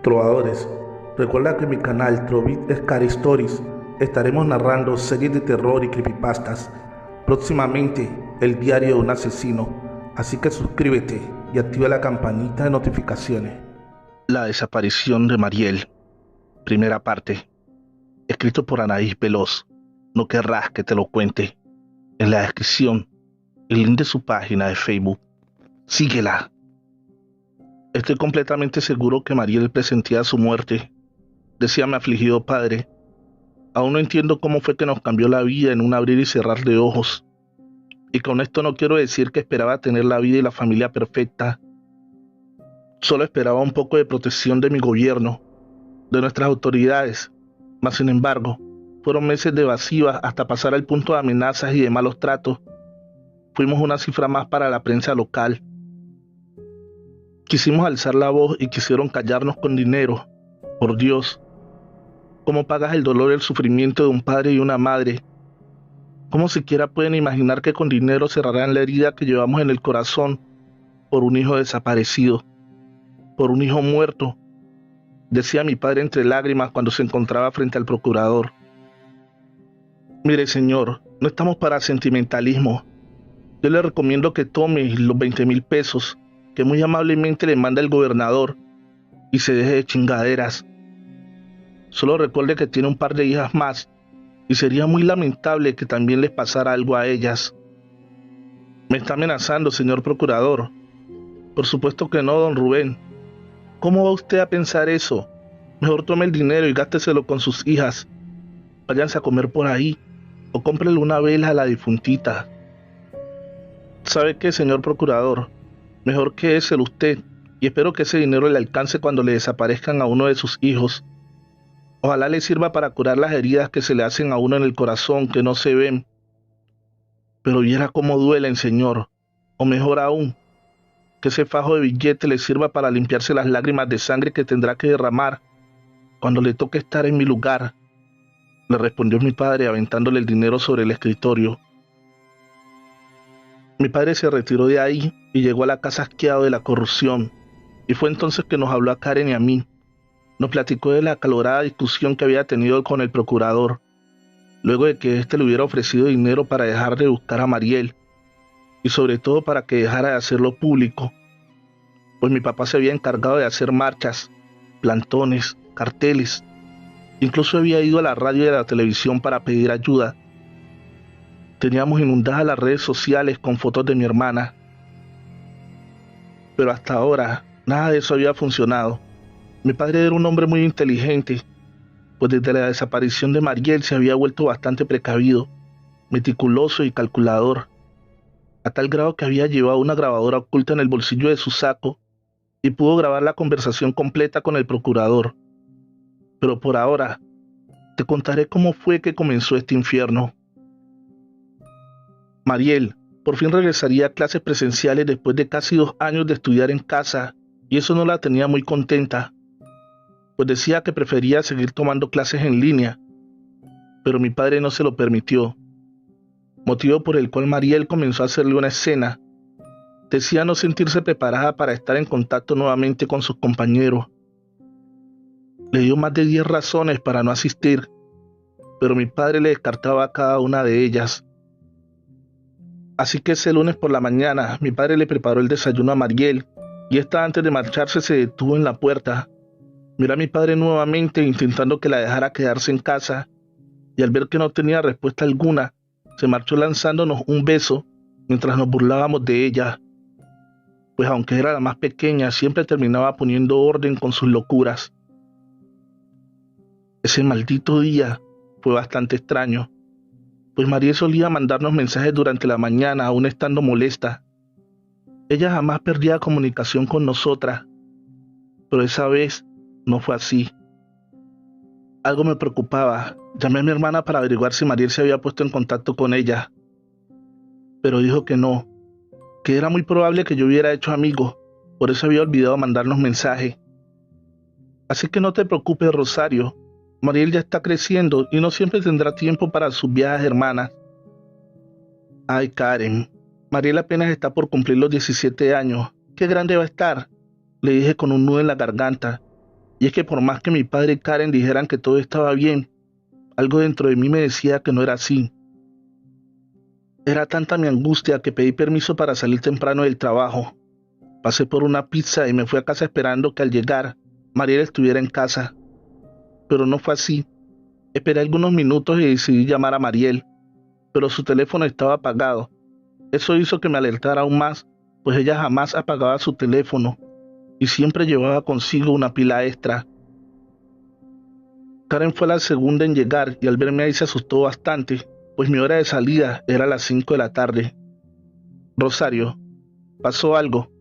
Trovadores, recuerda que en mi canal Trovit Scary Stories estaremos narrando series de terror y creepypastas. Próximamente, el diario de un asesino. Así que suscríbete y activa la campanita de notificaciones. La desaparición de Mariel, primera parte, escrito por Anaís Veloz. No querrás que te lo cuente. En la descripción, el link de su página de Facebook. Síguela. Estoy completamente seguro que Mariel presentía su muerte, decía mi afligido padre. Aún no entiendo cómo fue que nos cambió la vida en un abrir y cerrar de ojos. Y con esto no quiero decir que esperaba tener la vida y la familia perfecta. Solo esperaba un poco de protección de mi gobierno, de nuestras autoridades. Mas sin embargo, fueron meses de evasivas hasta pasar al punto de amenazas y de malos tratos. Fuimos una cifra más para la prensa local. Quisimos alzar la voz y quisieron callarnos con dinero. Por Dios, ¿cómo pagas el dolor y el sufrimiento de un padre y una madre? ¿Cómo siquiera pueden imaginar que con dinero cerrarán la herida que llevamos en el corazón por un hijo desaparecido, por un hijo muerto? Decía mi padre entre lágrimas cuando se encontraba frente al procurador. Mire, señor, no estamos para sentimentalismo. Yo le recomiendo que tome los 20,000 pesos que muy amablemente le manda el gobernador y se deje de chingaderas. Solo recuerde que tiene un par de hijas más y sería muy lamentable que también les pasara algo a ellas. Me está amenazando, señor procurador. Por supuesto que no, don Rubén. ¿Cómo va usted a pensar eso? Mejor tome el dinero y gásteselo con sus hijas. Váyanse a comer por ahí o cómprele una vela a la difuntita. ¿Sabe qué, señor procurador? Mejor quédeselo usted y espero que ese dinero le alcance cuando le desaparezcan a uno de sus hijos. Ojalá le sirva para curar las heridas que se le hacen a uno en el corazón que no se ven. Pero viera cómo duelen, señor. O mejor aún, que ese fajo de billete le sirva para limpiarse las lágrimas de sangre que tendrá que derramar cuando le toque estar en mi lugar, le respondió mi padre aventándole el dinero sobre el escritorio. Mi padre se retiró de ahí y llegó a la casa asqueado de la corrupción, y fue entonces que nos habló a Karen y a mí. Nos platicó de la acalorada discusión que había tenido con el procurador, luego de que éste le hubiera ofrecido dinero para dejar de buscar a Mariel, y sobre todo para que dejara de hacerlo público, pues mi papá se había encargado de hacer marchas, plantones, carteles, incluso había ido a la radio y a la televisión para pedir ayuda. Teníamos inundadas las redes sociales con fotos de mi hermana, pero hasta ahora nada de eso había funcionado. Mi padre era un hombre muy inteligente, pues desde la desaparición de Mariel se había vuelto bastante precavido, meticuloso y calculador, a tal grado que había llevado una grabadora oculta en el bolsillo de su saco y pudo grabar la conversación completa con el procurador. Pero por ahora, te contaré cómo fue que comenzó este infierno. Mariel por fin regresaría a clases presenciales después de casi 2 años de estudiar en casa, y eso no la tenía muy contenta, pues decía que prefería seguir tomando clases en línea, pero mi padre no se lo permitió, motivo por el cual Mariel comenzó a hacerle una escena. Decía no sentirse preparada para estar en contacto nuevamente con sus compañeros. Le dio más de 10 razones para no asistir, pero mi padre le descartaba cada una de ellas. Así que ese lunes por la mañana, mi padre le preparó el desayuno a Mariel, y esta antes de marcharse se detuvo en la puerta. Miró a mi padre nuevamente intentando que la dejara quedarse en casa, y al ver que no tenía respuesta alguna, se marchó lanzándonos un beso mientras nos burlábamos de ella, pues aunque era la más pequeña, siempre terminaba poniendo orden con sus locuras. Ese maldito día fue bastante extraño, pues Mariel solía mandarnos mensajes durante la mañana aún estando molesta. Ella jamás perdía comunicación con nosotras, pero esa vez no fue así. Algo me preocupaba. Llamé a mi hermana para averiguar si Mariel se había puesto en contacto con ella, pero dijo que no, que era muy probable que yo hubiera hecho amigos, por eso había olvidado mandarnos mensajes. Así que no te preocupes, Rosario. Mariel ya está creciendo y no siempre tendrá tiempo para sus viajes hermanas. Ay, Karen, Mariel apenas está por cumplir los 17 años. ¡Qué grande va a estar!, le dije con un nudo en la garganta. Y es que por más que mi padre y Karen dijeran que todo estaba bien, algo dentro de mí me decía que no era así. Era tanta mi angustia que pedí permiso para salir temprano del trabajo. Pasé por una pizza y me fui a casa esperando que al llegar, Mariel estuviera en casa. Pero no fue así. Esperé algunos minutos y decidí llamar a Mariel, pero su teléfono estaba apagado. Eso hizo que me alertara aún más, pues ella jamás apagaba su teléfono y siempre llevaba consigo una pila extra. Karen fue la segunda en llegar y al verme ahí se asustó bastante, pues mi hora de salida era a las 5 de la tarde. Rosario, ¿pasó algo?,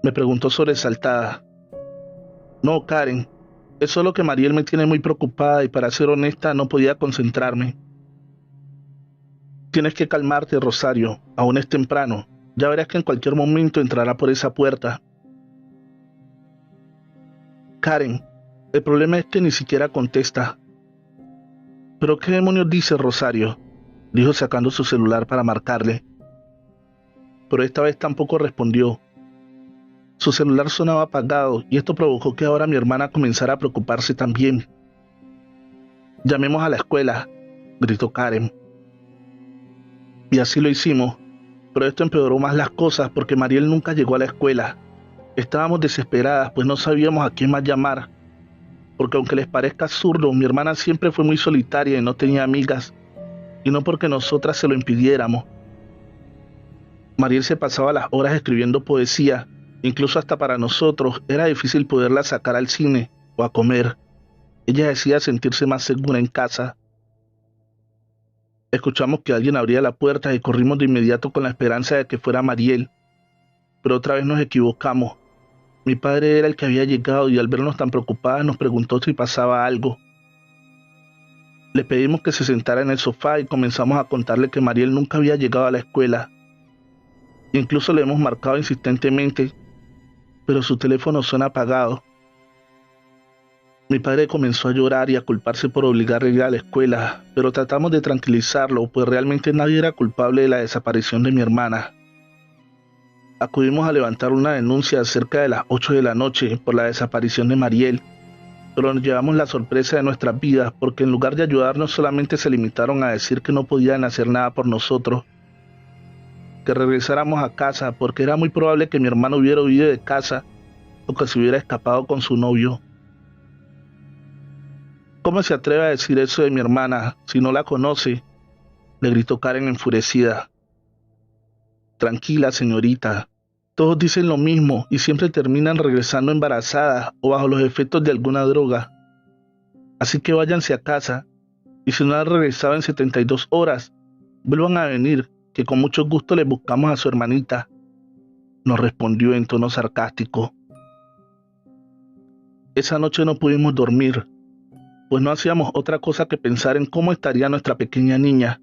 me preguntó sobresaltada. No, Karen, es solo que Mariel me tiene muy preocupada y para ser honesta no podía concentrarme. Tienes que calmarte, Rosario, aún es temprano. Ya verás que en cualquier momento entrará por esa puerta. Karen, el problema es que ni siquiera contesta. ¿Pero qué demonios dice Rosario?, dijo sacando su celular para marcarle. Pero esta vez tampoco respondió. Su celular sonaba apagado y esto provocó que ahora mi hermana comenzara a preocuparse también. Llamemos a la escuela, gritó Karen. Y así lo hicimos, pero esto empeoró más las cosas porque Mariel nunca llegó a la escuela. Estábamos desesperadas, pues no sabíamos a quién más llamar, porque aunque les parezca absurdo, mi hermana siempre fue muy solitaria y no tenía amigas, y no porque nosotras se lo impidiéramos. Mariel se pasaba las horas escribiendo poesía, incluso hasta para nosotros era difícil poderla sacar al cine o a comer. Ella decía sentirse más segura en casa. Escuchamos que alguien abría la puerta y corrimos de inmediato con la esperanza de que fuera Mariel, pero otra vez nos equivocamos. Mi padre era el que había llegado y al vernos tan preocupadas nos preguntó si pasaba algo. Le pedimos que se sentara en el sofá y comenzamos a contarle que Mariel nunca había llegado a la escuela. Incluso le hemos marcado insistentemente, pero su teléfono suena apagado. Mi padre comenzó a llorar y a culparse por obligarle a ir a la escuela, pero tratamos de tranquilizarlo, pues realmente nadie era culpable de la desaparición de mi hermana. Acudimos a levantar una denuncia cerca de las 8 de la noche por la desaparición de Mariel, pero nos llevamos la sorpresa de nuestras vidas porque en lugar de ayudarnos solamente se limitaron a decir que no podían hacer nada por nosotros, que regresáramos a casa porque era muy probable que mi hermano hubiera huido de casa o que se hubiera escapado con su novio. ¿Cómo se atreve a decir eso de mi hermana si no la conoce?, le gritó Karen enfurecida. Tranquila, señorita. Todos dicen lo mismo y siempre terminan regresando embarazadas o bajo los efectos de alguna droga. Así que váyanse a casa y si no han regresado en 72 horas, vuelvan a venir, que con mucho gusto les buscamos a su hermanita, nos respondió en tono sarcástico. Esa noche no pudimos dormir, pues no hacíamos otra cosa que pensar en cómo estaría nuestra pequeña niña.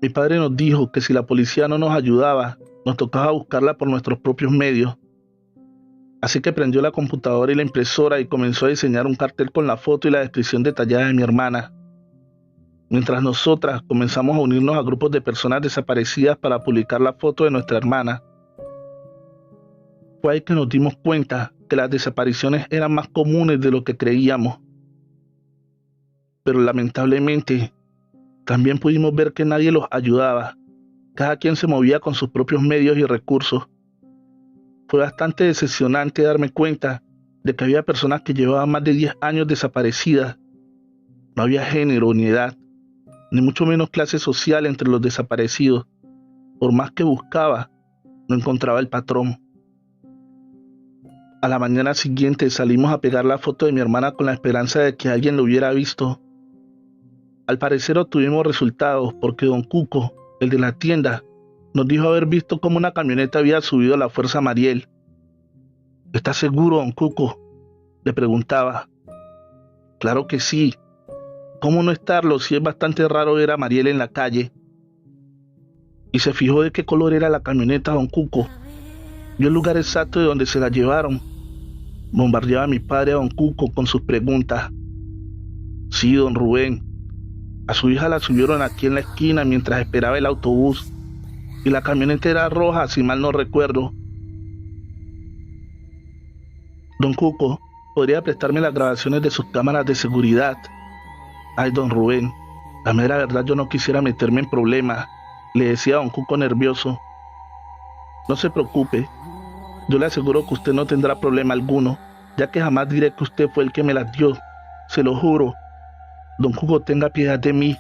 Mi padre nos dijo que si la policía no nos ayudaba, nos tocaba buscarla por nuestros propios medios. Así que prendió la computadora y la impresora y comenzó a diseñar un cartel con la foto y la descripción detallada de mi hermana. Mientras nosotras comenzamos a unirnos a grupos de personas desaparecidas para publicar la foto de nuestra hermana. Fue ahí que nos dimos cuenta que las desapariciones eran más comunes de lo que creíamos. Pero lamentablemente, también pudimos ver que nadie los ayudaba. Cada quien se movía con sus propios medios y recursos. Fue bastante decepcionante darme cuenta de que había personas que llevaban más de 10 años desaparecidas. No había género ni edad, ni mucho menos clase social entre los desaparecidos. Por más que buscaba, no encontraba el patrón. A la mañana siguiente salimos a pegar la foto de mi hermana con la esperanza de que alguien lo hubiera visto. Al parecer obtuvimos resultados porque don Cuco, el de la tienda, nos dijo haber visto cómo una camioneta había subido a la Fuerza Mariel. ¿Está seguro, don Cuco?, le preguntaba. Claro que sí. ¿Cómo no estarlo si es bastante raro ver a Mariel en la calle? Y se fijó de qué color era la camioneta, don Cuco. Vio el lugar exacto de donde se la llevaron. Bombardeaba a mi padre a don Cuco con sus preguntas. Sí, don Rubén. A su hija la subieron aquí en la esquina mientras esperaba el autobús. Y la camioneta era roja, si mal no recuerdo. Don Cuco, ¿podría prestarme las grabaciones de sus cámaras de seguridad? Ay, don Rubén, la mera verdad yo no quisiera meterme en problemas, le decía don Cuco nervioso. No se preocupe, yo le aseguro que usted no tendrá problema alguno, ya que jamás diré que usted fue el que me las dio, se lo juro. Don Cuco, tenga piedad de mí.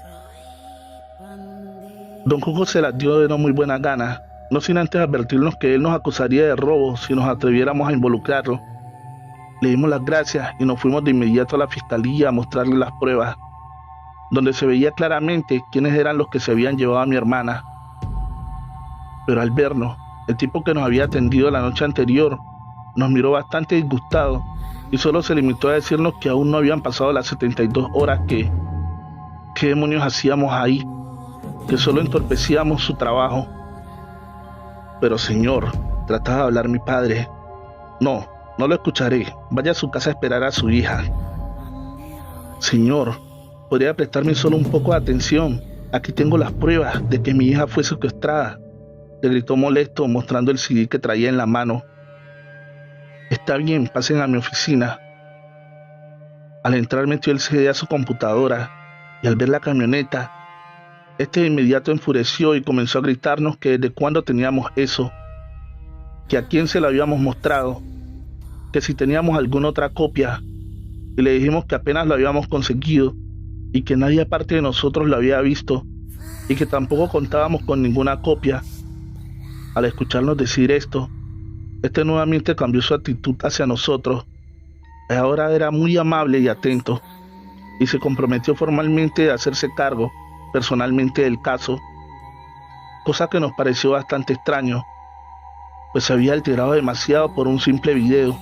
Don Cuco se las dio de no muy buena gana, no sin antes advertirnos que él nos acusaría de robo si nos atreviéramos a involucrarlo. Le dimos las gracias y nos fuimos de inmediato a la fiscalía a mostrarle las pruebas, donde se veía claramente quiénes eran los que se habían llevado a mi hermana. Pero al vernos, el tipo que nos había atendido la noche anterior nos miró bastante disgustado y solo se limitó a decirnos que aún no habían pasado las 72 horas que... ¿Qué demonios hacíamos ahí? Que solo entorpecíamos su trabajo. Pero señor, trataba de hablar mi padre. No lo escucharé. Vaya a su casa a esperar a su hija. Señor, ¿podría prestarme solo un poco de atención? Aquí tengo las pruebas de que mi hija fue secuestrada, le gritó molesto mostrando el CD que traía en la mano. Está bien, pasen a mi oficina. Al entrar metió el CD a su computadora y al ver la camioneta, de inmediato enfureció y comenzó a gritarnos que desde cuándo teníamos eso, que a quién se lo habíamos mostrado, que si teníamos alguna otra copia, y le dijimos que apenas lo habíamos conseguido y que nadie aparte de nosotros lo había visto y que tampoco contábamos con ninguna copia. Al escucharnos decir esto, nuevamente cambió su actitud hacia nosotros. Ahora era muy amable y atento y se comprometió formalmente a hacerse cargo personalmente del caso, cosa que nos pareció bastante extraño, pues se había alterado demasiado por un simple video.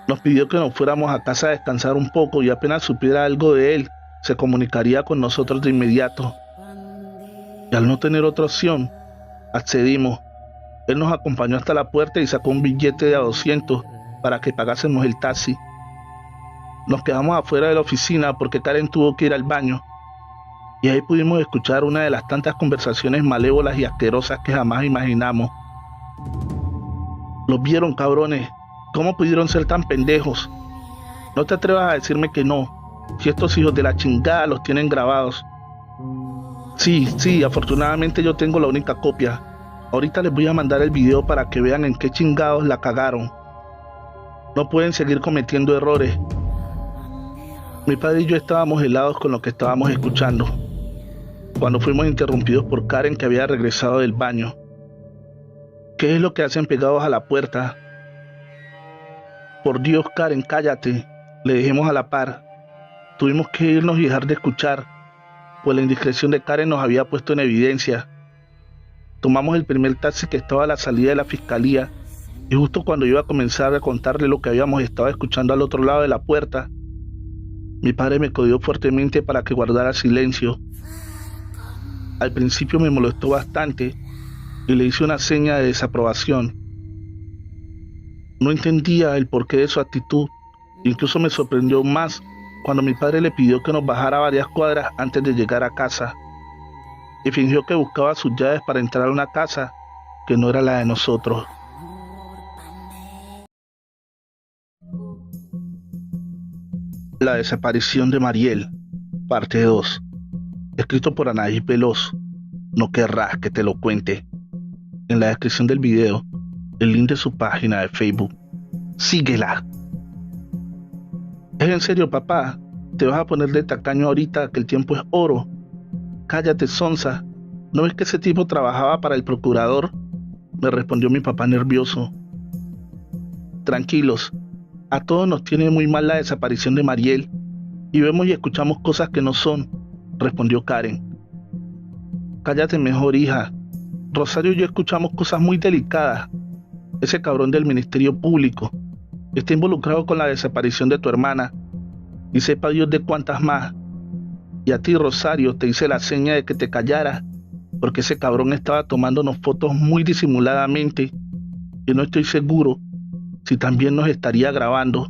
Nos pidió que nos fuéramos a casa a descansar un poco y apenas supiera algo de él, se comunicaría con nosotros de inmediato. Y al no tener otra opción, accedimos. Él nos acompañó hasta la puerta y sacó un billete de a 200 para que pagásemos el taxi. Nos quedamos afuera de la oficina porque Karen tuvo que ir al baño. Y ahí pudimos escuchar una de las tantas conversaciones malévolas y asquerosas que jamás imaginamos. ¿Los vieron, cabrones? ¿Cómo pudieron ser tan pendejos? No te atrevas a decirme que no, si estos hijos de la chingada los tienen grabados. Sí, afortunadamente yo tengo la única copia. Ahorita les voy a mandar el video para que vean en qué chingados la cagaron. No pueden seguir cometiendo errores. Mi padre y yo estábamos helados con lo que estábamos escuchando, cuando fuimos interrumpidos por Karen, que había regresado del baño. ¿Qué es lo que hacen pegados a la puerta? Por Dios, Karen, cállate, le dijimos a la par. Tuvimos que irnos y dejar de escuchar, pues la indiscreción de Karen nos había puesto en evidencia. Tomamos el primer taxi que estaba a la salida de la fiscalía, y justo cuando iba a comenzar a contarle lo que habíamos estado escuchando al otro lado de la puerta, mi padre me codió fuertemente para que guardara silencio. Al principio me molestó bastante y le hice una seña de desaprobación. No entendía el porqué de su actitud, incluso me sorprendió más cuando mi padre le pidió que nos bajara varias cuadras antes de llegar a casa, y fingió que buscaba sus llaves para entrar a una casa que no era la de nosotros. La desaparición de Mariel, parte 2. Escrito por Anaís Veloz. No querrás que te lo cuente. En la descripción del video, el link de su página de Facebook. Síguela. ¿Es en serio, papá? ¿Te vas a poner de tacaño ahorita que el tiempo es oro? Cállate, sonsa. ¿No ves que ese tipo trabajaba para el procurador? Me respondió mi papá nervioso. Tranquilos. A todos nos tiene muy mal la desaparición de Mariel y vemos y escuchamos cosas que no son, respondió Karen. Cállate mejor, hija. Rosario y yo escuchamos cosas muy delicadas. Ese cabrón del Ministerio Público está involucrado con la desaparición de tu hermana y sepa Dios de cuántas más. Y a ti, Rosario, te hice la seña de que te callaras porque ese cabrón estaba tomándonos fotos muy disimuladamente y no estoy seguro si también nos estaría grabando.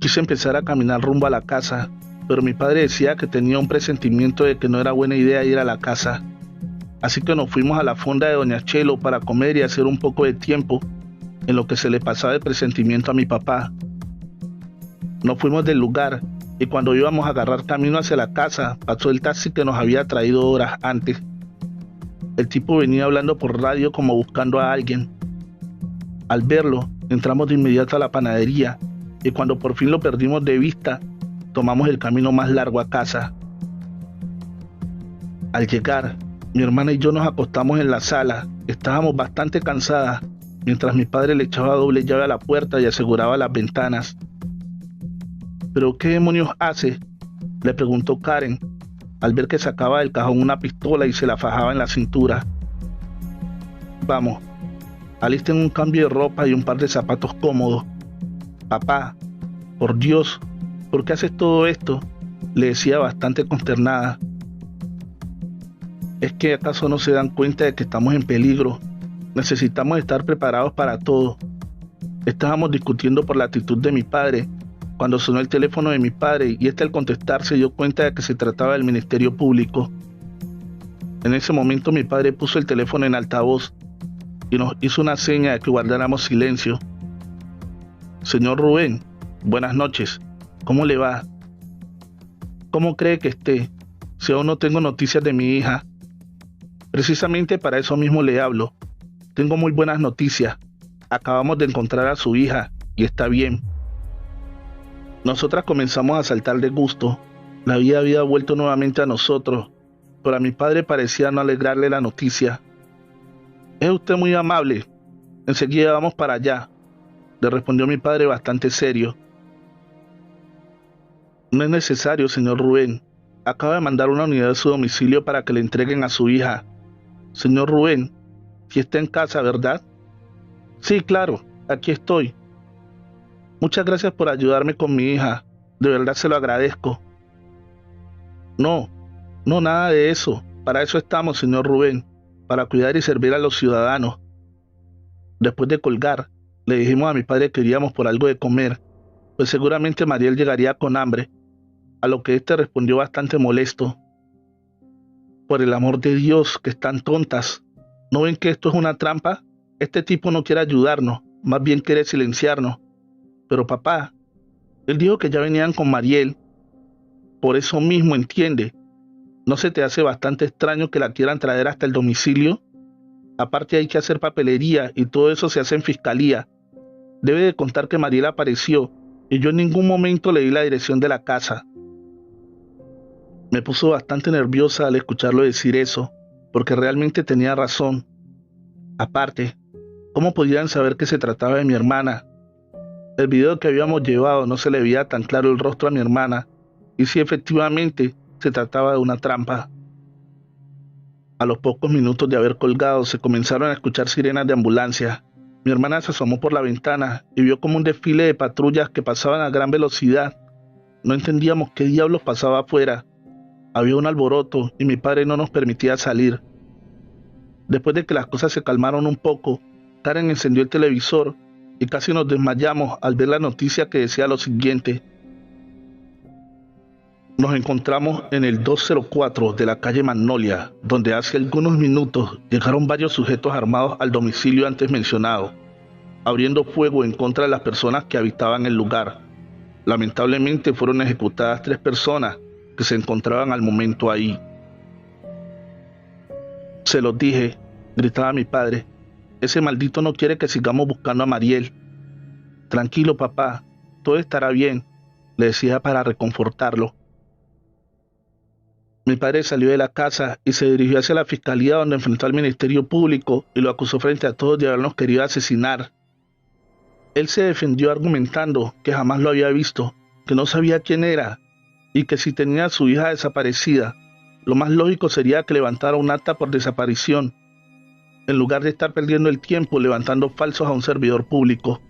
Quise empezar a caminar rumbo a la casa, pero mi padre decía que tenía un presentimiento de que no era buena idea ir a la casa. Así que nos fuimos a la fonda de Doña Chelo para comer y hacer un poco de tiempo, en lo que se le pasaba el presentimiento a mi papá. Nos fuimos del lugar y cuando íbamos a agarrar camino hacia la casa, pasó el taxi que nos había traído horas antes. El tipo venía hablando por radio como buscando a alguien. Al verlo, entramos de inmediato a la panadería y cuando por fin lo perdimos de vista, tomamos el camino más largo a casa. Al llegar, mi hermana y yo nos acostamos en la sala. Estábamos bastante cansadas, mientras mi padre le echaba doble llave a la puerta y aseguraba las ventanas. ¿Pero qué demonios hace?, le preguntó Karen, al ver que sacaba del cajón una pistola y se la fajaba en la cintura. Vamos, alisten un cambio de ropa y un par de zapatos cómodos. Papá, por Dios, ¿por qué haces todo esto?, le decía bastante consternada. ¿Es que acaso no se dan cuenta de que estamos en peligro? Necesitamos estar preparados para todo. Estábamos discutiendo por la actitud de mi padre, cuando sonó el teléfono de mi padre y al contestar se dio cuenta de que se trataba del Ministerio Público. En ese momento mi padre puso el teléfono en altavoz y nos hizo una seña de que guardáramos silencio. Señor Rubén, buenas noches. ¿Cómo le va? ¿Cómo cree que esté, si aún no tengo noticias de mi hija? Precisamente para eso mismo le hablo. Tengo muy buenas noticias. Acabamos de encontrar a su hija y está bien. Nosotras comenzamos a saltar de gusto. La vida había vuelto nuevamente a nosotros, pero a mi padre parecía no alegrarle la noticia. Es usted muy amable. Enseguida vamos para allá, le respondió mi padre bastante serio. No es necesario, señor Rubén. Acaba de mandar una unidad de su domicilio para que le entreguen a su hija. Señor Rubén, si está en casa, ¿verdad? Sí, claro, aquí estoy. Muchas gracias por ayudarme con mi hija. De verdad se lo agradezco. No, nada de eso. Para eso estamos, señor Rubén, para cuidar y servir a los ciudadanos. Después de colgar, le dijimos a mi padre que iríamos por algo de comer, pues seguramente Mariel llegaría con hambre, a lo que éste respondió bastante molesto. Por el amor de Dios, que están tontas. ¿No ven que esto es una trampa? Este tipo no quiere ayudarnos, más bien quiere silenciarnos. Pero papá, él dijo que ya venían con Mariel. Por eso mismo, entiende. ¿No se te hace bastante extraño que la quieran traer hasta el domicilio? Aparte hay que hacer papelería y todo eso se hace en fiscalía. Debe de contar que Mariel apareció y yo en ningún momento le di la dirección de la casa. Me puso bastante nerviosa al escucharlo decir eso, porque realmente tenía razón. Aparte, ¿cómo podían saber que se trataba de mi hermana? El video que habíamos llevado no se le veía tan claro el rostro a mi hermana, y si efectivamente se trataba de una trampa. A los pocos minutos de haber colgado se comenzaron a escuchar sirenas de ambulancia. Mi hermana se asomó por la ventana y vio como un desfile de patrullas que pasaban a gran velocidad. No entendíamos qué diablos pasaba afuera. Había un alboroto y mi padre no nos permitía salir. Después de que las cosas se calmaron un poco, Karen encendió el televisor y casi nos desmayamos al ver la noticia que decía lo siguiente. Nos encontramos en el 204 de la calle Magnolia, donde hace algunos minutos llegaron varios sujetos armados al domicilio antes mencionado, abriendo fuego en contra de las personas que habitaban el lugar. Lamentablemente fueron ejecutadas 3 personas que se encontraban al momento ahí. Se los dije, gritaba mi padre. Ese maldito no quiere que sigamos buscando a Mariel. Tranquilo, papá, todo estará bien, le decía para reconfortarlo. Mi padre salió de la casa y se dirigió hacia la fiscalía, donde enfrentó al Ministerio Público y lo acusó frente a todos de habernos querido asesinar. Él se defendió argumentando que jamás lo había visto, que no sabía quién era y que si tenía a su hija desaparecida, lo más lógico sería que levantara un acta por desaparición, en lugar de estar perdiendo el tiempo levantando falsos a un servidor público.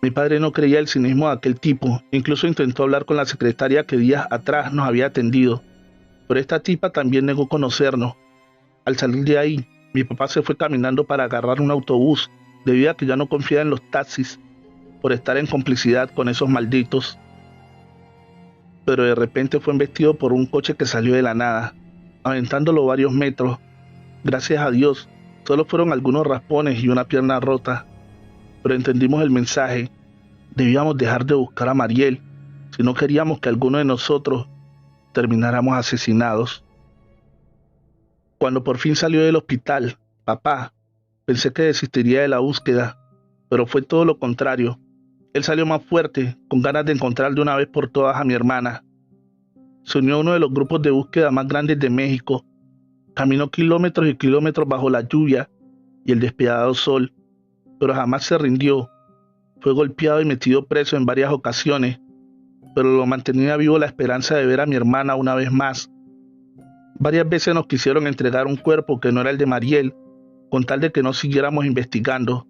Mi padre no creía el cinismo de aquel tipo, incluso intentó hablar con la secretaria que días atrás nos había atendido, pero esta tipa también negó conocernos. Al salir de ahí, mi papá se fue caminando para agarrar un autobús, debido a que ya no confiaba en los taxis, por estar en complicidad con esos malditos. Pero de repente fue embestido por un coche que salió de la nada, aventándolo varios metros. Gracias a Dios, Solo fueron algunos raspones y una pierna rota, pero entendimos el mensaje. Debíamos dejar de buscar a Mariel si no queríamos que alguno de nosotros termináramos asesinados. Cuando por fin salió del hospital, papá, pensé que desistiría de la búsqueda, pero fue todo lo contrario. Él salió más fuerte, con ganas de encontrar de una vez por todas a mi hermana. Se unió a uno de los grupos de búsqueda más grandes de México. Caminó kilómetros y kilómetros bajo la lluvia y el despiadado sol, pero jamás se rindió. Fue golpeado y metido preso en varias ocasiones, pero lo mantenía vivo la esperanza de ver a mi hermana una vez más. Varias veces nos quisieron entregar un cuerpo que no era el de Mariel, con tal de que no siguiéramos investigando.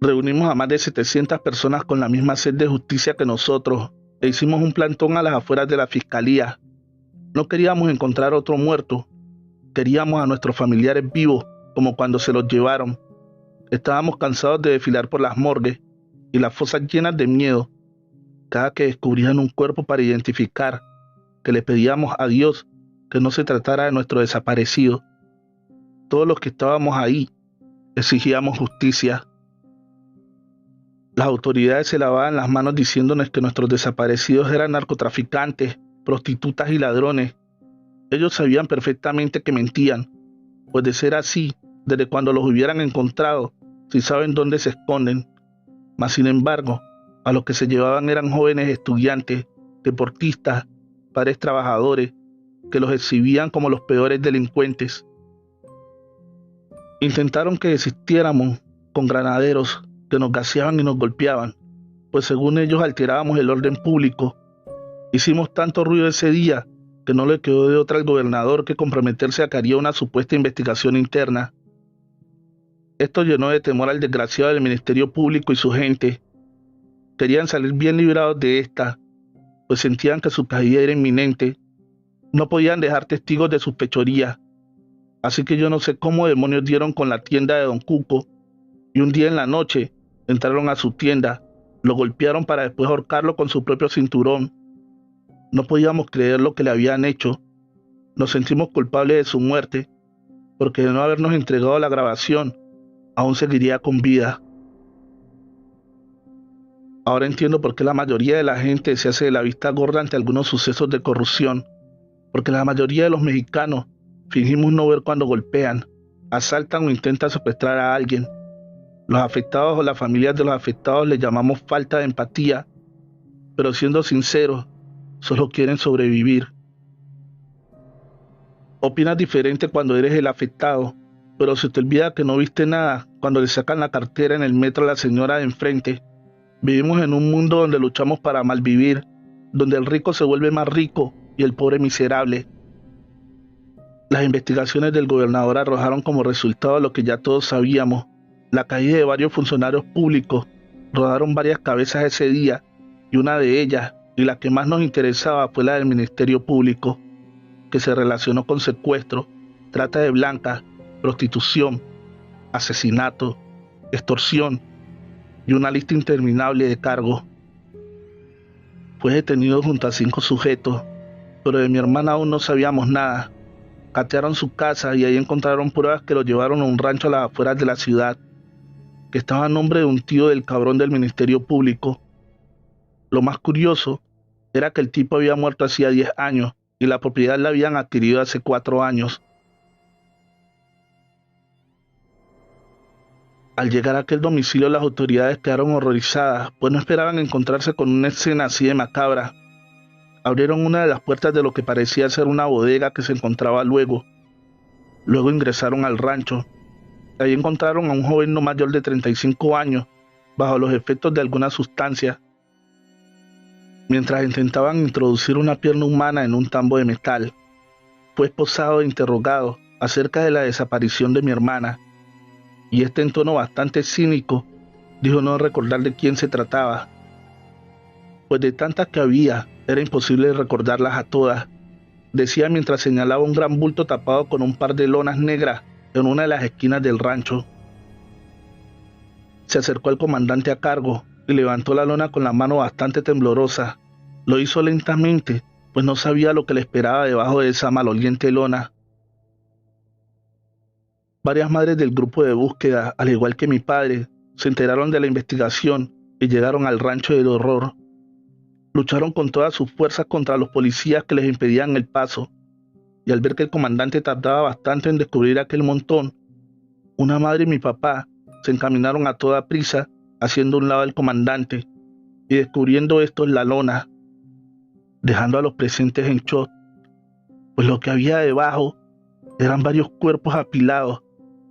Reunimos a más de 700 personas con la misma sed de justicia que nosotros e hicimos un plantón a las afueras de la fiscalía. No queríamos encontrar otro muerto, queríamos a nuestros familiares vivos, como cuando se los llevaron. Estábamos cansados de desfilar por las morgues y las fosas llenas de miedo. Cada que descubrían un cuerpo para identificar, que le pedíamos a Dios que no se tratara de nuestro desaparecido. Todos los que estábamos ahí exigíamos justicia. Las autoridades se lavaban las manos diciéndonos que nuestros desaparecidos eran narcotraficantes, prostitutas y ladrones. Ellos sabían perfectamente que mentían, pues de ser así, desde cuando los hubieran encontrado, si saben dónde se esconden. Mas sin embargo, a los que se llevaban eran jóvenes estudiantes, deportistas, padres trabajadores, que los exhibían como los peores delincuentes. Intentaron que desistiéramos con granaderos que nos gaseaban y nos golpeaban, pues según ellos alterábamos el orden público. Hicimos tanto ruido ese día que no le quedó de otra al gobernador que comprometerse a que haría una supuesta investigación interna. Esto llenó de temor al desgraciado del Ministerio Público y su gente. Querían salir bien librados de esta, pues sentían que su caída era inminente. No podían dejar testigos de sus fechorías. Así que yo no sé cómo demonios dieron con la tienda de Don Cuco, y un día en la noche entraron a su tienda, lo golpearon para después ahorcarlo con su propio cinturón. No podíamos creer lo que le habían hecho. Nos sentimos culpables de su muerte, porque de no habernos entregado la grabación, aún seguiría con vida. Ahora entiendo por qué la mayoría de la gente se hace de la vista gorda ante algunos sucesos de corrupción, porque la mayoría de los mexicanos fingimos no ver cuando golpean, asaltan o intentan secuestrar a alguien. Los afectados o las familias de los afectados les llamamos falta de empatía, pero siendo sinceros, solo quieren sobrevivir. Opinas diferente cuando eres el afectado, pero se te olvida que no viste nada cuando le sacan la cartera en el metro a la señora de enfrente. Vivimos en un mundo donde luchamos para malvivir, donde el rico se vuelve más rico y el pobre miserable. Las investigaciones del gobernador arrojaron como resultado lo que ya todos sabíamos: la caída de varios funcionarios públicos. Rodaron varias cabezas ese día, y una de ellas, y la que más nos interesaba, fue la del Ministerio Público, que se relacionó con secuestro, trata de blancas, prostitución, asesinato, extorsión y una lista interminable de cargos. Fue detenido junto a 5 sujetos, pero de mi hermana aún no sabíamos nada. Catearon su casa y ahí encontraron pruebas que lo llevaron a un rancho a las afueras de la ciudad, que estaba a nombre de un tío del cabrón del Ministerio Público. Lo más curioso era que el tipo había muerto hacía 10 años y la propiedad la habían adquirido hace 4 años. Al llegar a aquel domicilio, las autoridades quedaron horrorizadas, pues no esperaban encontrarse con una escena así de macabra. Abrieron una de las puertas de lo que parecía ser una bodega que se encontraba luego. Luego ingresaron al rancho. Ahí encontraron a un joven no mayor de 35 años, bajo los efectos de alguna sustancia, mientras intentaban introducir una pierna humana en un tambo de metal. Fue esposado e interrogado acerca de la desaparición de mi hermana, y en tono bastante cínico dijo no recordar de quién se trataba, pues de tantas que había era imposible recordarlas a todas, decía mientras señalaba un gran bulto tapado con un par de lonas negras en una de las esquinas del rancho. Se acercó al comandante a cargo y levantó la lona con la mano bastante temblorosa. Lo hizo lentamente, pues no sabía lo que le esperaba debajo de esa maloliente lona. Varias madres del grupo de búsqueda, al igual que mi padre, se enteraron de la investigación y llegaron al rancho del horror. Lucharon con todas sus fuerzas contra los policías que les impedían el paso, y al ver que el comandante tardaba bastante en descubrir aquel montón, una madre y mi papá se encaminaron a toda prisa haciendo a un lado al comandante y descubriendo estos la lona, dejando a los presentes en shock, pues lo que había debajo eran varios cuerpos apilados,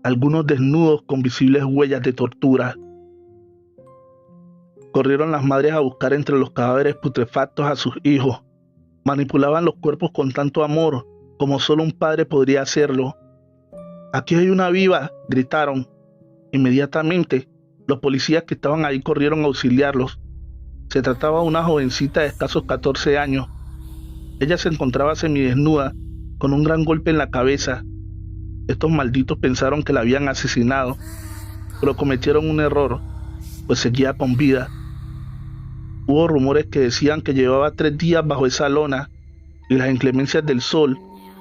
algunos desnudos con visibles huellas de tortura. Corrieron las madres a buscar entre los cadáveres putrefactos a sus hijos. Manipulaban los cuerpos con tanto amor como solo un padre podría hacerlo. «Aquí hay una viva», gritaron. Inmediatamente, los policías que estaban ahí corrieron a auxiliarlos. Se trataba de una jovencita de escasos 14 años. Ella se encontraba semidesnuda, con un gran golpe en la cabeza. Estos malditos pensaron que la habían asesinado, pero cometieron un error, pues seguía con vida. Hubo rumores que decían que llevaba 3 días bajo esa lona, y las inclemencias del sol,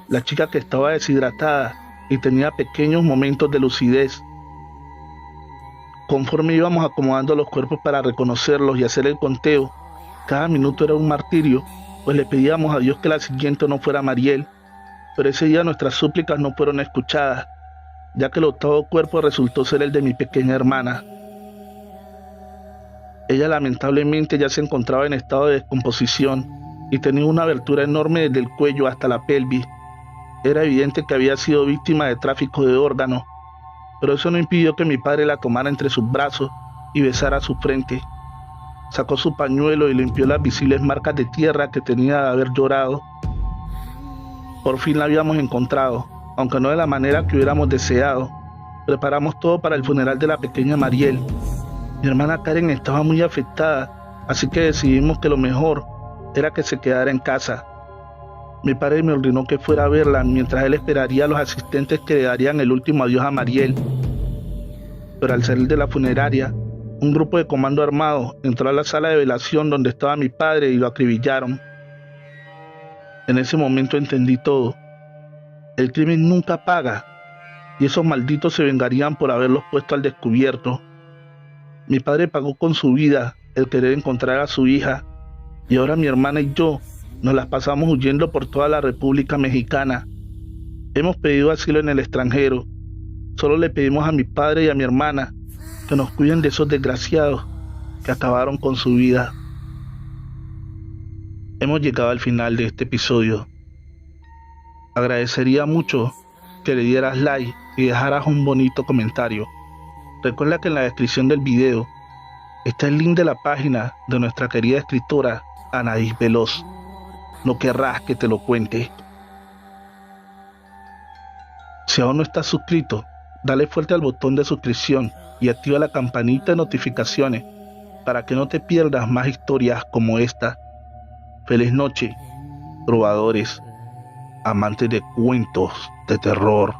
la chica que estaba deshidratada y tenía pequeños momentos de lucidez. Conforme íbamos acomodando los cuerpos para reconocerlos y hacer el conteo, cada minuto era un martirio, pues le pedíamos a Dios que la siguiente no fuera Mariel, pero ese día nuestras súplicas no fueron escuchadas, ya que el octavo cuerpo resultó ser el de mi pequeña hermana. Ella lamentablemente ya se encontraba en estado de descomposición y tenía una abertura enorme desde el cuello hasta la pelvis. Era evidente que había sido víctima de tráfico de órganos, pero eso no impidió que mi padre la tomara entre sus brazos y besara su frente. Sacó su pañuelo y limpió las visibles marcas de tierra que tenía de haber llorado. Por fin la habíamos encontrado, aunque no de la manera que hubiéramos deseado. Preparamos todo para el funeral de la pequeña Mariel. Mi hermana Karen estaba muy afectada, así que decidimos que lo mejor era que se quedara en casa. Mi padre me ordenó que fuera a verla mientras él esperaría a los asistentes que le darían el último adiós a Mariel. Pero al salir de la funeraria, un grupo de comando armado entró a la sala de velación donde estaba mi padre y lo acribillaron. En ese momento entendí todo. El crimen nunca paga, y esos malditos se vengarían por haberlos puesto al descubierto. Mi padre pagó con su vida el querer encontrar a su hija, y ahora mi hermana y yo nos las pasamos huyendo por toda la República Mexicana. Hemos pedido asilo en el extranjero. Solo le pedimos a mi padre y a mi hermana que nos cuiden de esos desgraciados que acabaron con su vida. Hemos llegado al final de este episodio. Agradecería mucho que le dieras like y dejaras un bonito comentario. Recuerda que en la descripción del video está el link de la página de nuestra querida escritora Anaís Veloz. No querrás que te lo cuente. Si aún no estás suscrito, dale fuerte al botón de suscripción y activa la campanita de notificaciones para que no te pierdas más historias como esta. Feliz noche, trovadores, amantes de cuentos de terror.